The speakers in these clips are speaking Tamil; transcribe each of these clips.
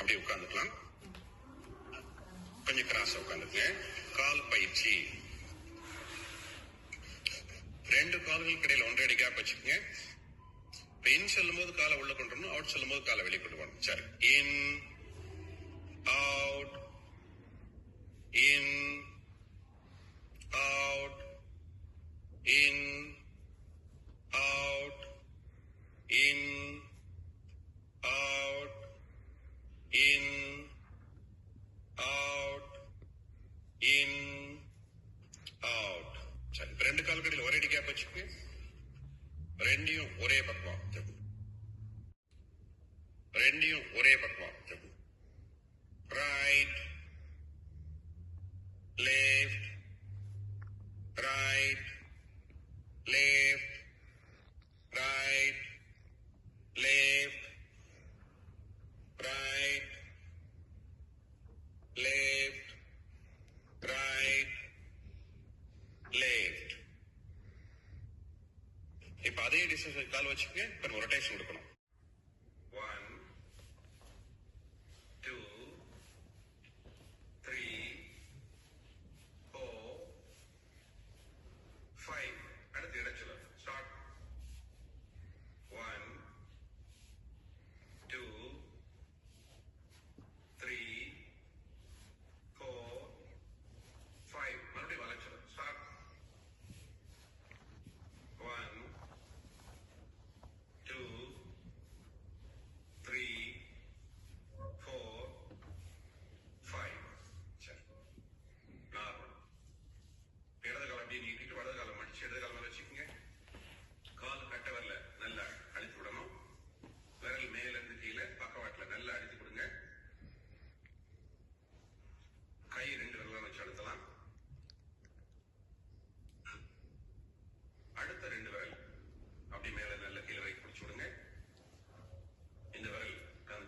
அப்படி உட்காந்துக்கலாம். கொஞ்சம் கிராஸ் உட்காந்துக்குங்க. கால் பயிற்சி. 2 கால்களுக்கு இடையில 1.5 அடி கேப் வச்சுக்கோங்க. இன் சொல்லும் போது காலை உள்ள கொண்டு வரணும், அவுட் சொல்லும் போது காலை வெளியே கொண்டு வரணும். சரி, in out, in out, in out, in out, in out, in out. சரி, 2 கால்கடியில் ஒரே அடி கேப் வச்சுக்கோங்க. ரெண்டையும் ஒரே பக்கம், ரெண்டையும் ஒரே பக்கம். Right left, right left, right left, right left, right left. இப்ப அதே டிஸ்டன்ஸ் கால் வச்சுக்க. இப்ப ரொட்டேஷன் கொடுக்கணும். 1 2 3 4 5. அடுத்து இடச்சல ஸ்டார்ட். 1 2 3 4 5. மறுபடியும் வளைச்சல ஸ்டார்ட். 1 2 3 4 5. சரி, நார்மல். இடது காலம் அப்படியே நீட்டிட்டு வலது காலம் மடிச்சு இடது காலம் வச்சுக்கோங்க. கால் கட்ட வரல நல்லா அழுத்தி விடணும். விரல் மேல இருந்து கீழே பக்கவாட்டில் நல்லா அழுத்தி கொடுங்க. கை 2 விரலாம் வச்சு அழுத்தலாம். அடுத்த 2 விரல் அப்படி மேல நல்ல கீழே வைக்க பிடிச்சு விடுங்க. இந்த விரல்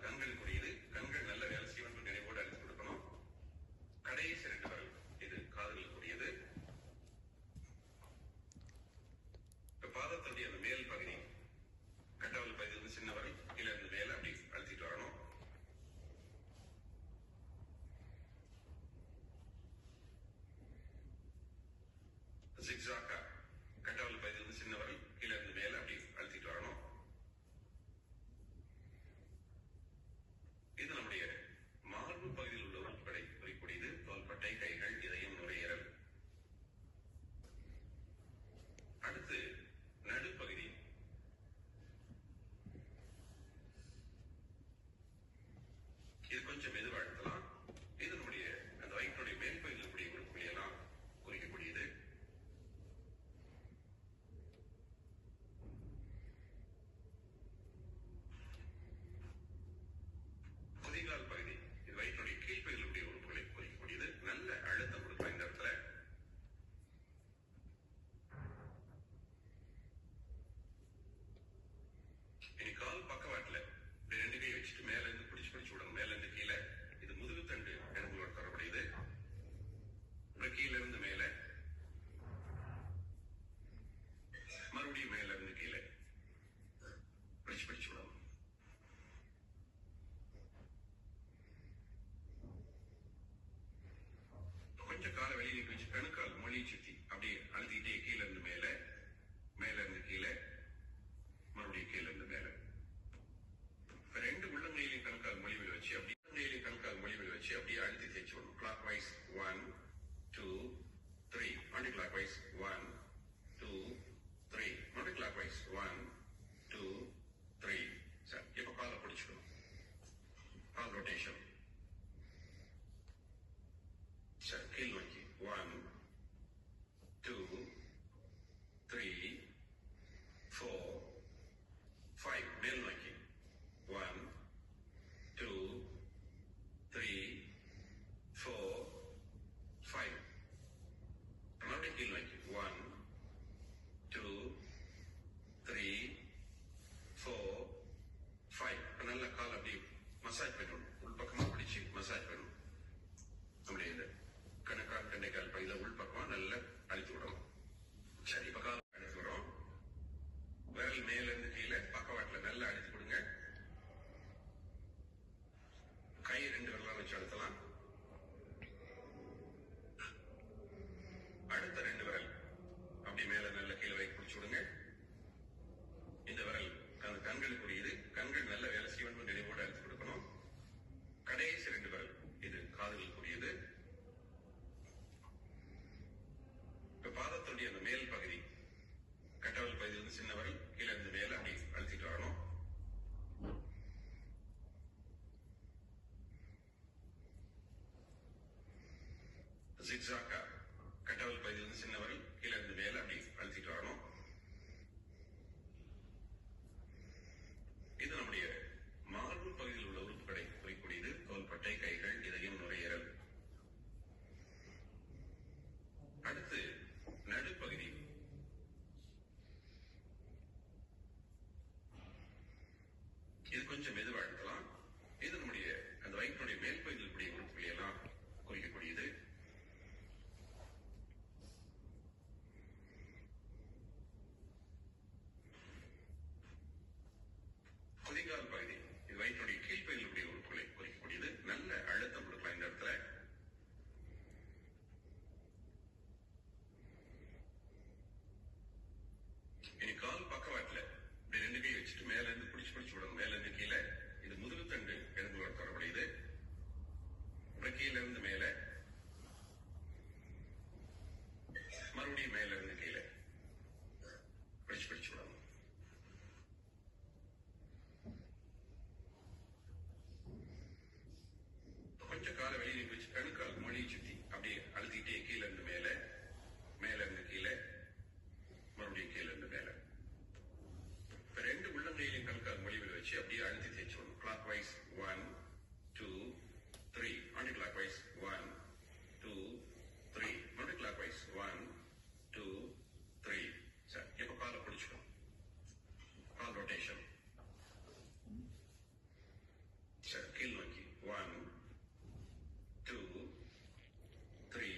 கண்கள் கூடியது. கண்கள் நல்ல வேலை செய்வன் நினைவோடு அழுத்தி கொடுக்கணும். கடைசி 2 விரல் இது காதுகள் கூடியது. பாதத்துடைய அந்த மேல் பகுதி கட்டவல் பகுதி வந்து சின்ன விரல் கீழே இருந்து மேல அப்படி அழுத்திட்டு வரணும். ஜிக்ஸாக்கா கட்டவல் பகுதி வந்து சின்ன விரல் கீழே இருந்து மேல அப்படி அழுத்திட்டு வரணும். இது நம்முடைய மார்பு பகுதியில் உள்ள உறுப்புகளை குறிக்கூடியது. தோள்பட்டை, கைகள், இதயம், நுரையீரல். அடுத்து நடுப்பகுதி. இது கொஞ்சம் மெதுவா அழுத்தலாம். இது நம்முடைய அந்த வயிற்றுடைய மேல் பகுதியில் இருக்கக்கூடிய உறுப்புகளை எல்லாம் குறிக்கக்கூடியது. குதிகால் பகுதி. இது வயிற்றுடைய கீழ்ப்பகுதியில் இருக்கக்கூடிய உறுப்புகளை குறிக்கக்கூடியது. நல்ல அழுத்தம் கொடுக்கலாம் இந்த இடத்துல. இனி கால் பக்கவாட்டுல 2 கை வச்சுட்டு மேல இருந்து பிடிச்சு விடணும். மேல இருந்து கீழே. இது முதுகு தண்டு எலும்புகளோட தொடர்புடையது. கீழே இருந்து மேல, மறுபடியும் மேல இருந்து கீழே பிடிச்சு விடணும். கொஞ்சம் காலை வெளியே நீக்கி வச்சு கணுக்கால் மொழி சுத்தி அப்படியே அழுத்திக்கிட்டே கீழே இருந்து மேல, மேல இருந்து கீழே, மறுபடியும் கீழே இருந்து மேல. 2 உள்ளங்கையிலையும் கணுக்கால் மொழிவில் வச்சு அப்படியே உள்ளங்கையிலையும் கணுக்கால் மொழிவில் வச்சு அப்படியே அழுத்தி தேய்ச்சி விடணும். Clock wise 1 2 3. மறுபடியும் கிளாக் வைஸ் 1 2 3. மறுபடியும் கிளாக் வைஸ் 1 2 3. சரி, இப்ப காலை பிடிச்சிக்கணும். கால் ரொட்டேஷன். சரி, கீழ் நோக்கி 1 2 3 4 5. மேல் நோக்கி 1 2 3 4 5. மறுபடியும் கீழ் நோக்கி 1 2 3 4 5. நல்ல கால் அப்படி மசாஜ் பண்ணணும். உள்பக்கமா பிடிச்சி மசாஜ் பண்ணணும். நம்முடைய இந்த கணக்கால் கண்டைக்கால் பகுதியில் உள்பக்கமா நல்லா அழுத்தி விடணும். சரி, இப்ப கால் அழுத்தி விடுறோம். விரல் மேல இருந்து கீழே பக்கவாட்டுல நல்லா அழுத்தி கொடுங்க. கை ஜிக்ஸாக்கா கட்டவல் பகுதியிலிருந்து சின்ன விரல் கீழே இருந்து மேல அப்படி அழுத்திட்டு வரணும். இது நம்முடைய மார்பு பகுதியில் உள்ள உறுப்புகளை குறிக்கூடியது. தோள்பட்டை, கைகள், இதயம், நுரையீரல். அடுத்து நடுப்பகுதி. இது கொஞ்சம் மெதுவா அழுத்தலாம். இது நம்முடைய அந்த வயிற்றுடைய மேல் பகுதியில் இருக்கக்கூடிய உறுப்புகளை எல்லாம் குறிக்கக்கூடியது. குதிகால் பகுதி. இது வயிற்றுடைய கீழ்ப்பகுதியில் இருக்கக்கூடிய உறுப்புகளை குறிக்கக்கூடியது. நல்ல அழுத்தம் கொடுக்கலாம் இந்த இடத்துல. இனி கால் பக்கவாட்டுல இப்படி 2 கை வச்சுட்டு மேல இருந்து பிடிச்சு விடணும். மேல இருந்து கீழே. இது முதுகுத்தண்டு எலும்புகளோட தொடர்புடையது. அப்புறம் கீழே இருந்து மேல, மறுபடியும் மேல இருந்து கீழே பிடிச்சு விடணும். கொஞ்சம் காலை வெளியே நீட்டி வச்சு கணுக்கால் மொழியை சுத்தி அப்படியே அழுத்திட்டே கீழே இருந்து மேல, மேல இருந்து கீழே, மறுபடியும் கீழே இருந்து மேல. இப்ப 2 உள்ளங்கையிலையும் கணுக்கால் மொழிவில் வச்சு அப்படியே அழுத்தி தேய்ச்சி விடணும். Clock wise 1 2 3, anti clock wise 1 2 3, மறுபடியும் கிளாக் வைஸ் 1 2 3. சரி, இப்ப காலை பிடிச்சிக்கணும். கால் ரொட்டேஷன். சரி, கீழ் நோக்கி 1 2 3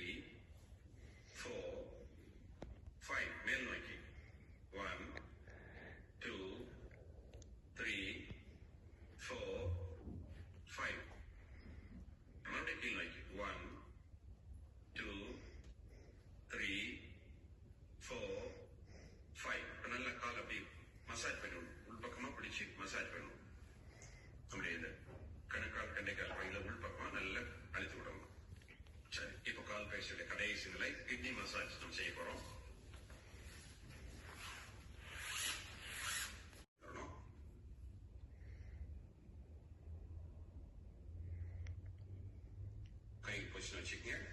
4 5, மேல் நோக்கி 1 2 3 4 5, மறுபடியும் கீழ் நோக்கி 1 2 3 4 5. நல்ல கால் அப்படி மசாஜ் பண்ணணும். உள்பக்கமா பிடிச்சு மசாஜ் பண்ணணும். நம்முடைய இந்த கணுக்கால் கண்டைக்கால் பகுதியில் உள்பக்கமா நல்லா அழுத்தி விடணும். சரி, இப்போ கால் பயிற்சியுடைய கடைசி நிலை கிட்னி மசாஜ் நம்ம செய்ய போறோம். கை பொசிஷன் வச்சுக்கங்க.